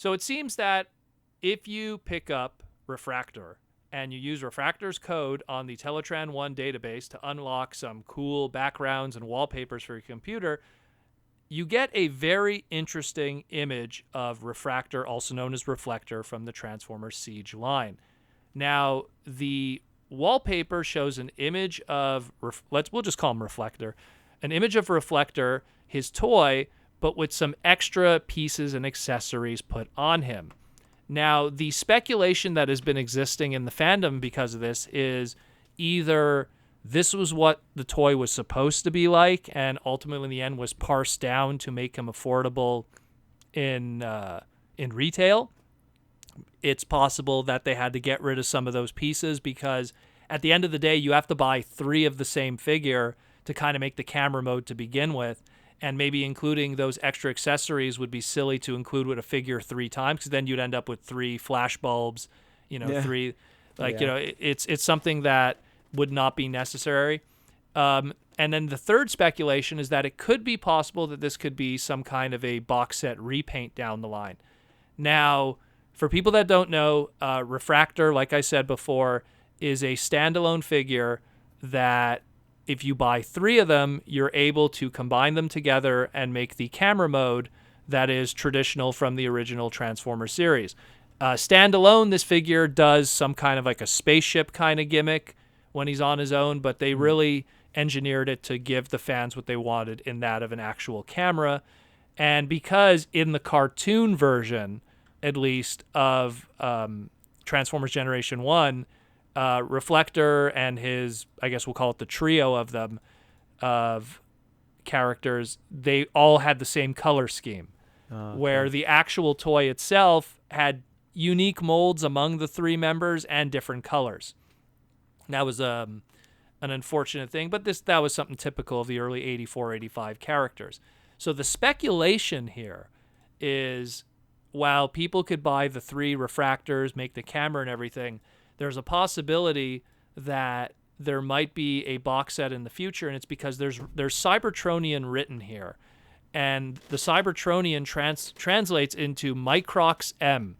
So it seems that if you pick up Refraktor and you use Refraktor's code on the Teletran 1 database to unlock some cool backgrounds and wallpapers for your computer, you get a very interesting image of Refraktor, also known as Reflector, from the Transformers Siege line. Now, the wallpaper shows an image of, we'll just call him Reflector, an image of Reflector, his toy, but with some extra pieces and accessories put on him. Now, the speculation that has been existing in the fandom because of this is either this was what the toy was supposed to be like and ultimately in the end was parsed down to make him affordable in retail. It's possible that they had to get rid of some of those pieces because at the end of the day, you have to buy 3 of the same figure to kind of make the camera mode to begin with. And maybe including those extra accessories would be silly to include with a figure 3 times because then you'd end up with 3 flash bulbs, 3, it's something that would not be necessary. And then the third speculation is that it could be possible that this could be some kind of a box set repaint down the line. Now, for people that don't know, Refraktor, like I said before, is a standalone figure that if you buy 3 of them, you're able to combine them together and make the camera mode that is traditional from the original Transformers series. Standalone, this figure does some kind of like a spaceship kind of gimmick when he's on his own, but they really engineered it to give the fans what they wanted in that of an actual camera. And because in the cartoon version, at least, of Transformers Generation 1, Reflector and his, I guess we'll call it the trio of them, of characters, they all had the same color scheme, where the actual toy itself had unique molds among the 3 members and different colors. That was an unfortunate thing, but that was something typical of the early 84, 85 characters. So the speculation here is, while people could buy the 3 Refraktors, make the camera and everything, there's a possibility that there might be a box set in the future, and it's because there's Cybertronian written here. And the Cybertronian translates into Microx M,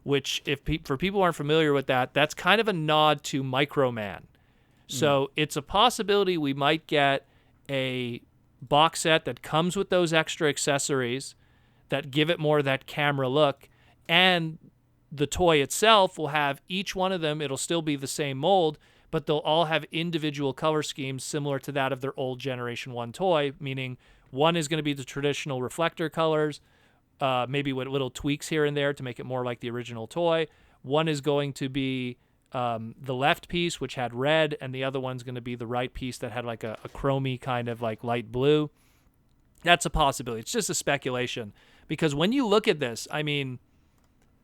which, for people who aren't familiar with that, that's kind of a nod to Microman. So it's a possibility we might get a box set that comes with those extra accessories that give it more of that camera look, and the toy itself will have each one of them, it'll still be the same mold, but they'll all have individual color schemes similar to that of their old Generation 1 toy, meaning one is going to be the traditional Reflector colors, maybe with little tweaks here and there to make it more like the original toy. One is going to be the left piece, which had red, and the other one's going to be the right piece that had like a chromey kind of like light blue. That's a possibility. It's just a speculation. Because when you look at this, I mean,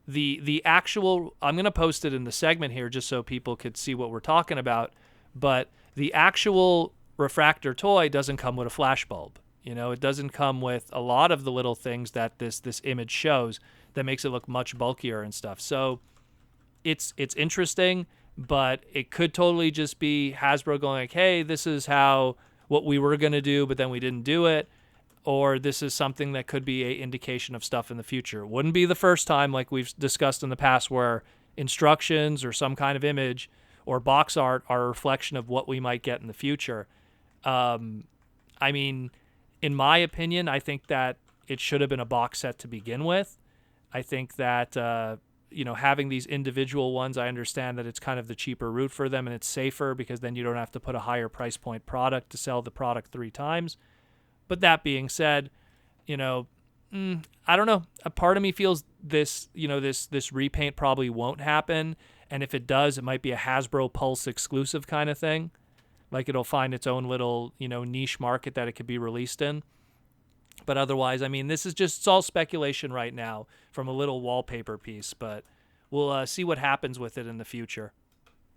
the actual, I'm going to post it in the segment here just so people could see what we're talking about, but the actual Refraktor toy doesn't come with a flash bulb. It doesn't come with a lot of the little things that this image shows that makes it look much bulkier and stuff. So it's interesting, but it could totally just be Hasbro going like, hey, this is what we were going to do, but then we didn't do it. Or this is something that could be an indication of stuff in the future. It wouldn't be the first time, like we've discussed in the past, where instructions or some kind of image or box art are a reflection of what we might get in the future. I mean, in my opinion, I think that it should have been a box set to begin with. I think that, having these individual ones, I understand that it's kind of the cheaper route for them and it's safer because then you don't have to put a higher price point product to sell the product 3 times. But that being said, I don't know. A part of me feels this repaint probably won't happen. And if it does, it might be a Hasbro Pulse exclusive kind of thing. Like it'll find its own little, niche market that it could be released in. But otherwise, I mean, it's all speculation right now from a little wallpaper piece. But we'll see what happens with it in the future.